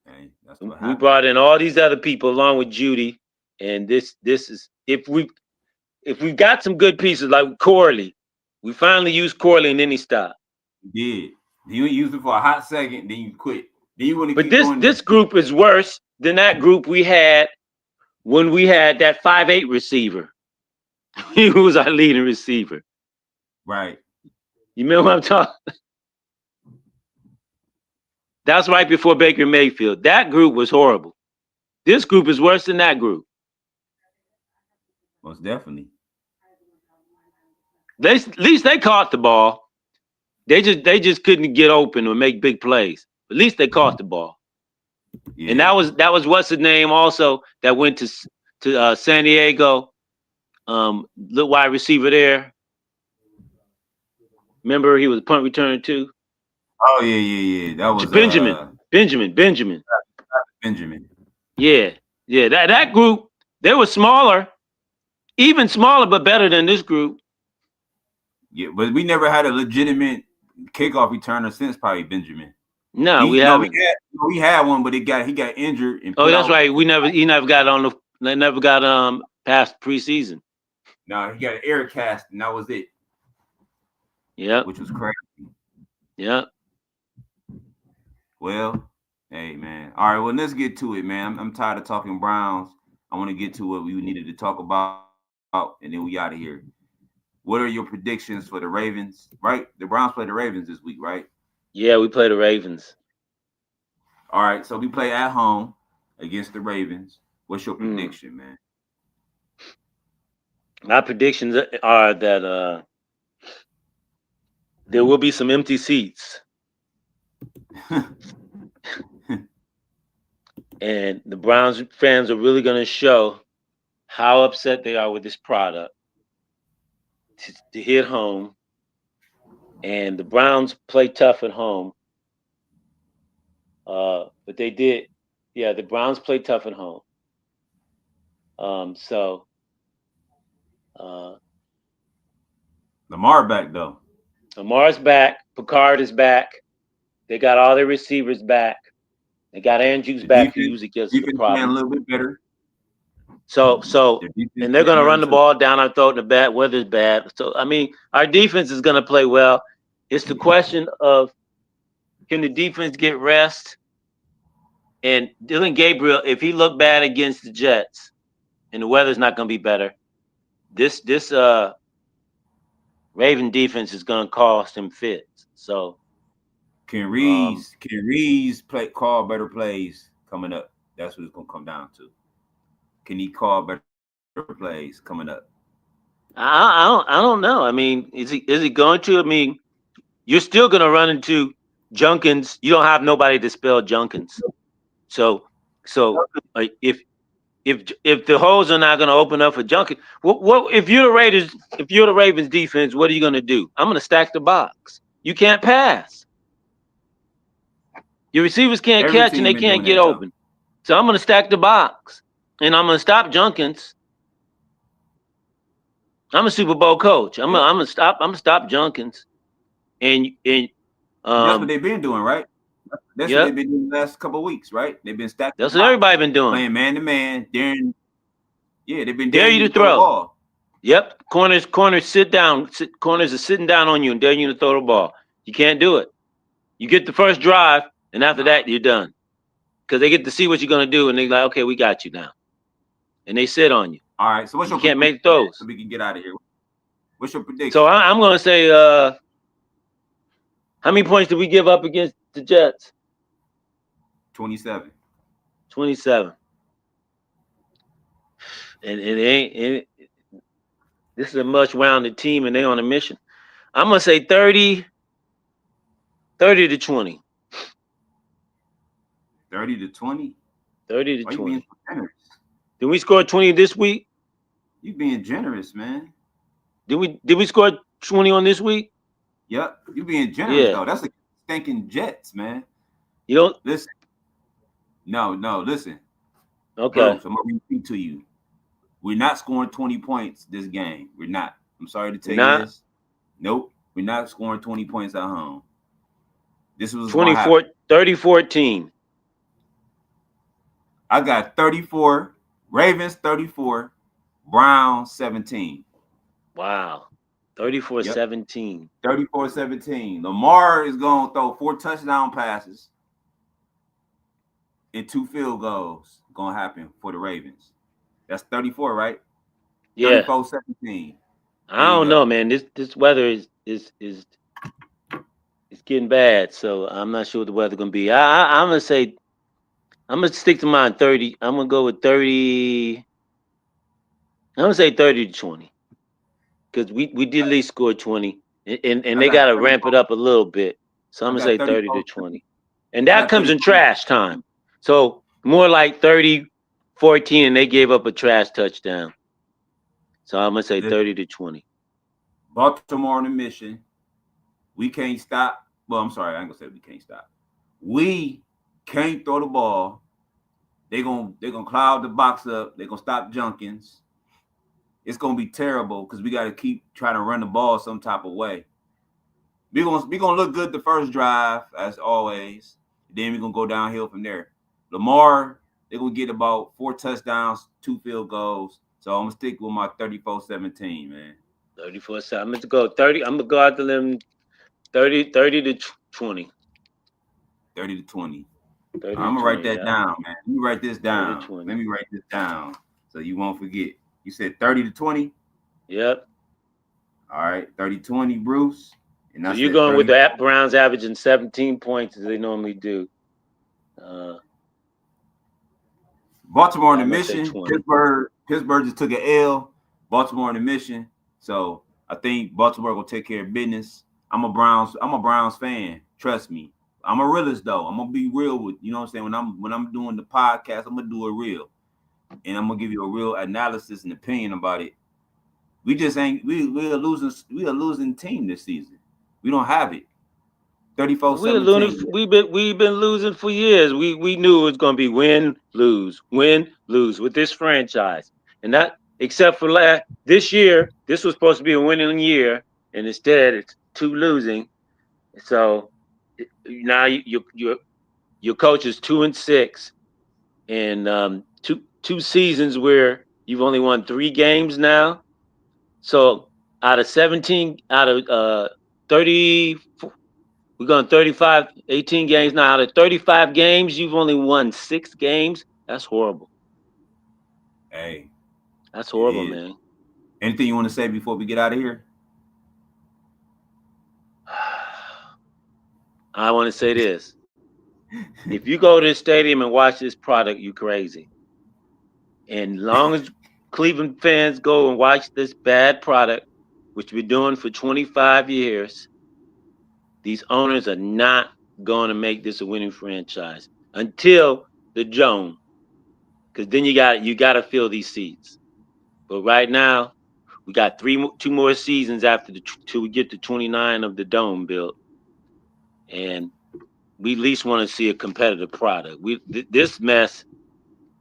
Hey, that's what We happened. brought in all these other people along with Judy, and this is if we've got some good pieces like Corley, we finally used Corley and then he stopped. You did. You used it for a hot second, then you quit. Then you want to But keep doing this group is worse than that group we had when we had that 5'8" receiver. He was our leading receiver. right. You remember what I'm talking? That's right before Baker Mayfield. That group was horrible. This group is worse than that group. Most definitely. At least they caught the ball. They just couldn't get open or make big plays. At least they caught the ball. Yeah. And that was what's his name also that went to San Diego. Little wide receiver there. Remember he was punt returner too. Oh yeah. That was Benjamin. Benjamin. Yeah. That group, they were smaller, even smaller, but better than this group. Yeah, but we never had a legitimate kickoff returner since probably Benjamin. No, we haven't. We had one, but he got injured. And Oh, that's right. He never got on they never got past preseason. No, he got an air cast, and that was it. Yeah. Which was crazy. Yeah. Well, hey man. All right, well, let's get to it, man. I'm tired of talking Browns. I want to get to what we needed to talk about, and then we out of here. What are your predictions for the Ravens? Right? The Browns play the Ravens this week, right? Yeah, we play the Ravens. All right, so we play at home against the Ravens. What's your prediction, man? My predictions are that there will be some empty seats. And the Browns fans are really going to show how upset they are with this product to hit home. And the Browns play tough at home. But they did. Yeah, the Browns play tough at home. Lamar back, though. Lamar's back. Picard is back. They got all their receivers back. They got Andrews back, who usually gets the problem. A little bit better. So, and they're going to run the ball down our throat in the bad weather's bad. So, I mean, our defense is going to play well. It's the question of, can the defense get rest? And Dylan Gabriel, if he looked bad against the Jets, and the weather's not going to be better, this Raven defense is going to cost him fits. So Can Reeves call better plays coming up? That's what it's gonna come down to. Can he call better plays coming up? I don't know. I mean, is he going to? I mean, you're still going to run into Junkins. You don't have nobody to spell Junkins. So if the holes are not going to open up for Junkins, what if you're the Raiders? If you're the Ravens defense, what are you going to do? I'm going to stack the box. You can't pass. Your receivers can't catch and they can't get open. So I'm going to stack the box and I'm going to stop Junkins. I'm a Super Bowl coach. I'm gonna stop Junkins. And that's what they've been doing, right? That's what they've been doing the last couple of weeks, right? They've been stacking. That's what everybody been doing. Playing man to man. They've been dare you to throw the ball. Yep. Corners sit down. Corners are sitting down on you and daring you to throw the ball. You can't do it. You get the first drive, and after that, you're done. Because they get to see what you're gonna do, and they're like, okay, we got you now. And they sit on you. All right. So you can't make throws. So we can get out of here. What's your prediction? So I'm gonna say, how many points did we give up against the Jets? 27. 27. And this is a much rounded team, and they're on a mission. I'm gonna say 30 to 20. 30 to 20? 30 to 20. You being so generous? Did we score 20 this week? You being generous, man. Did we score 20 on this week? Yep. You being generous, though. That's the stinking Jets, man. You don't listen. No, listen. Okay. Bruce, I'm gonna repeat to you. We're not scoring 20 points this game. We're not. I'm sorry to tell you this. Nope. We're not scoring 20 points at home. This was 30-14. I got 34. Ravens 34. Browns 17. Wow. 34-17. 34-17. Lamar is going to throw 4 touchdown passes and 2 field goals going to happen for the Ravens. That's 34, right? Yeah. 34-17. I don't know, man. This weather is getting bad, so I'm not sure what the weather going to be. I'm going to say, I'm going to stick to mine 30. I'm going to go with 30. I'm going to say 30 to 20. Because we did at least score 20. And they got to ramp it up a little bit. So I'm going to say 30 to 20. And that comes in trash time. So more like 30-14, and they gave up a trash touchdown. So I'm going to say 30 to 20. Baltimore on a mission. We can't stop. Well, I'm sorry. I ain't going to say we can't stop. We can't throw the ball. They're gonna cloud the box up. They're going to stop Junkins. It's going to be terrible because we got to keep trying to run the ball some type of way. We're gonna look good the first drive, as always. Then we're going to go downhill from there. Lamar, they're going to get about 4 touchdowns, 2 field goals. So I'm going to stick with my 34-17, man. 34-7. I'm going to go 30. I'm going to go after them 30 to 20. 30 to 20. 30 I'm going to write that yeah. down, man. Let me write this down. Let me write this down so you won't forget. You said 30 to 20? Yep. All right, 30-20, Bruce. And so you're going 30. with the Browns averaging 17 points as they normally do. Baltimore on the mission. Pittsburgh just took an L. Baltimore on the mission. So I think Baltimore will take care of business. I'm a Browns fan. Trust me. I'm a realist though. I'm gonna be real with you know what I'm saying. When I'm doing the podcast, I'm gonna do it real. And I'm gonna give you a real analysis and opinion about it. We just ain't we are losing team this season. We don't have it. 34-17. We've been losing for years. We knew it was gonna be win, lose with this franchise. And that except for this year, this was supposed to be a winning year, and instead it's 2 losing. So now your coach is 2-6, and two seasons where you've only won 3 games now. So out of 30. We're going 35, 18 games now. Out of 35 games, you've only won 6 games. That's horrible. Hey, That's it horrible, is. man. Anything you want to say before we get out of here? I want to say this. If you go to the stadium and watch this product, you crazy. And long as Cleveland fans go and watch this bad product, which we're doing for 25 years, these owners are not going to make this a winning franchise until the Joan, because then you got to fill these seats. But right now, we got 2 more seasons after till we get to 29 of the dome built, and we at least want to see a competitive product. This mess,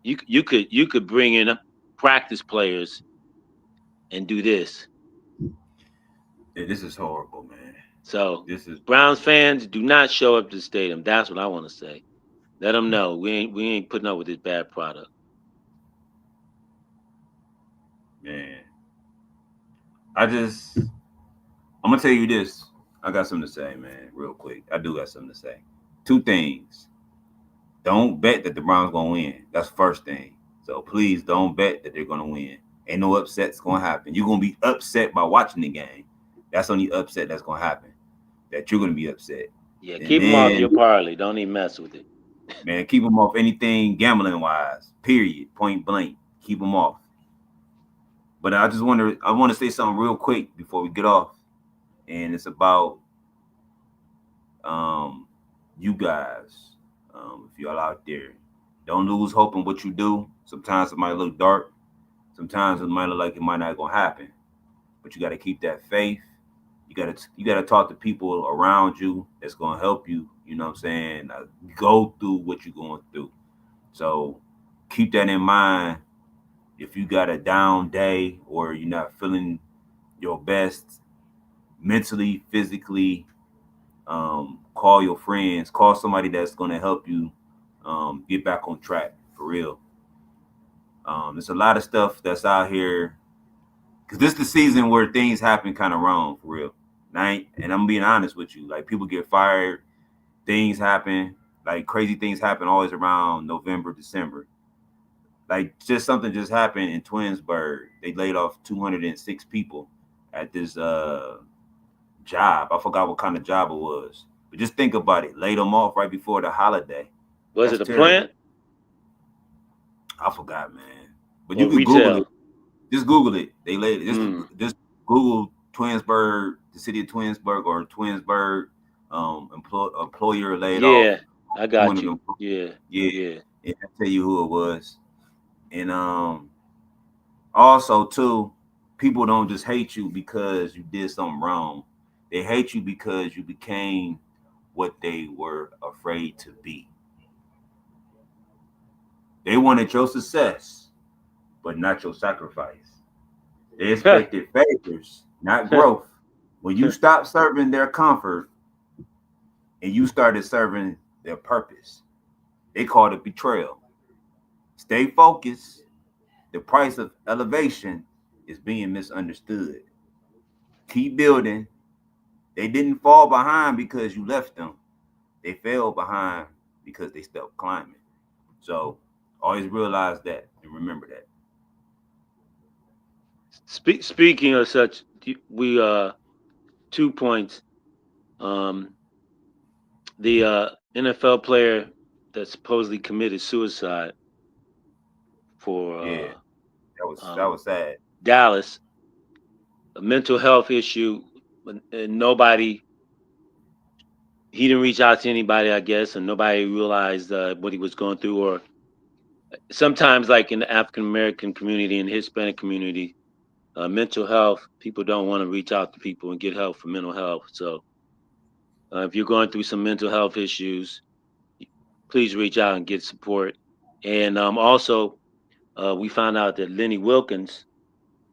you could bring in practice players and do this. Yeah, this is horrible, man. So This is Browns horrible, fans, do not show up to the stadium. That's what I want to say. Let them know we ain't putting up with this bad product. man. I'm gonna tell you this. I got something to say, man, real quick. I do got something to say. 2 things. Don't bet that the Browns gonna win. That's the first thing. So please don't bet that they're gonna win. Ain't no upsets gonna happen. You're gonna be upset by watching the game. That's only upset that's gonna happen. That you're gonna be upset. Yeah, And keep them off then, your parlay. Don't even mess with it. man, keep them off anything gambling wise. Period. Point blank. Keep them off. But I want to say something real quick before we get off, and it's about um, you guys. If y'all out there, don't lose hope in what you do. Sometimes it might look dark. Sometimes it might look like it might not gonna happen. But you got to keep that faith. You gotta talk to people around you that's gonna help you. You know what I'm saying? Go through what you're going through. So keep that in mind. If you got a down day or you're not feeling your best mentally, physically, call your friends, call somebody that's going to help you get back on track for real. There's a lot of stuff that's out here because this is the season where things happen kind of wrong for real. And I'm being honest with you, like people get fired, things happen, like crazy things happen always around November, December. Like just something just happened in Twinsburg. They laid off 206 people at this job. I forgot what kind of job it was. But just think about it. Laid them off right before the holiday. Was That's it a terrible. plant I forgot, man. But you or could Google it. retail? Just Google it. They laid it. Mm. Just Google Twinsburg, the city of Twinsburg or Twinsburg employer laid off Yeah, I one got of you. them. Yeah, Yeah. yeah. And I tell you who it was. And also too, people don't just hate you because you did something wrong. They hate you because you became what they were afraid to be. They wanted your success, but not your sacrifice. They expected favors, not growth. When you stop serving their comfort and you started serving their purpose, they called it betrayal. Stay focused. The price of elevation is being misunderstood. Keep building. They didn't fall behind because you left them. They fell behind because they stopped climbing. So always realize that and remember that. Speaking of such, we 2 points. Um, the NFL player that supposedly committed suicide for Yeah, that um, was sad. Dallas, a mental health issue, and nobody. He didn't reach out to anybody, I guess, and nobody realized what he was going through. Or sometimes, like in the African American community and Hispanic community, mental health, people don't want to reach out to people and get help for mental health. So, if you're going through some mental health issues, please reach out and get support. And also, we found out that Lenny Wilkins,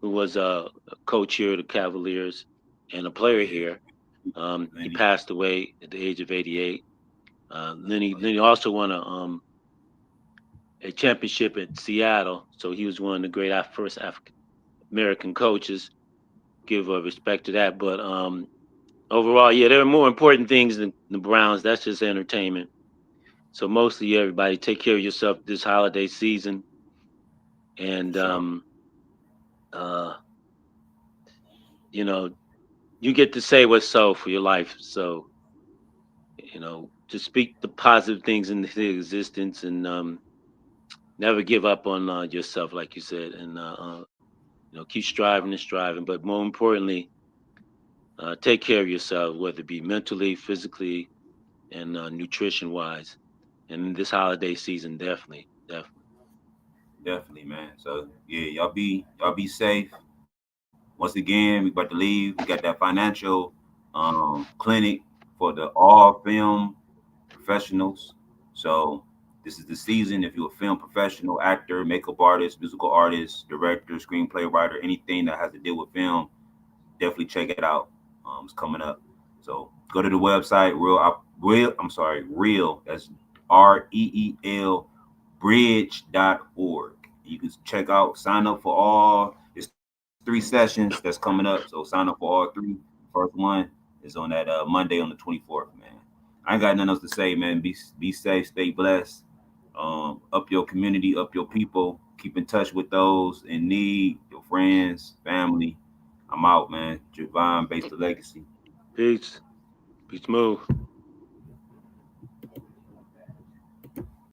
who was a coach here at the Cavaliers and a player Yeah, here, he Lenny. passed away at the age of 88. Lenny Oh, Lenny also won a championship at Seattle, so he was one of the great first African American coaches. Give respect to that, but overall, yeah, there are more important things than the Browns. That's just entertainment. So mostly everybody take care of yourself this holiday season, For and sure. uh, you know, you get to say what's so for your life. So to speak the positive things into existence, and never give up on yourself, like you said, and keep striving and striving. But more importantly, take care of yourself, whether it be mentally, physically, and nutrition wise. And this holiday season, definitely, definitely. Definitely, man. So yeah, y'all be safe. Once again, we about to leave. We got that financial clinic for the all film professionals. So this is the season. If you're a film professional, actor, makeup artist, musical artist, director, screenplay writer, anything that has to deal with film, definitely check it out. It's coming up. So go to the website, real. That's REEL bridge.org. You can check out, sign up for all. It's 3 sessions that's coming up. So sign up for all three. First one is on that Monday on the 24th, man. I ain't got nothing else to say, man. Be safe, stay blessed. Up your community, up your people. Keep in touch with those in need, your friends, family. I'm out, man. Javon, based the legacy. Peace. Peace move.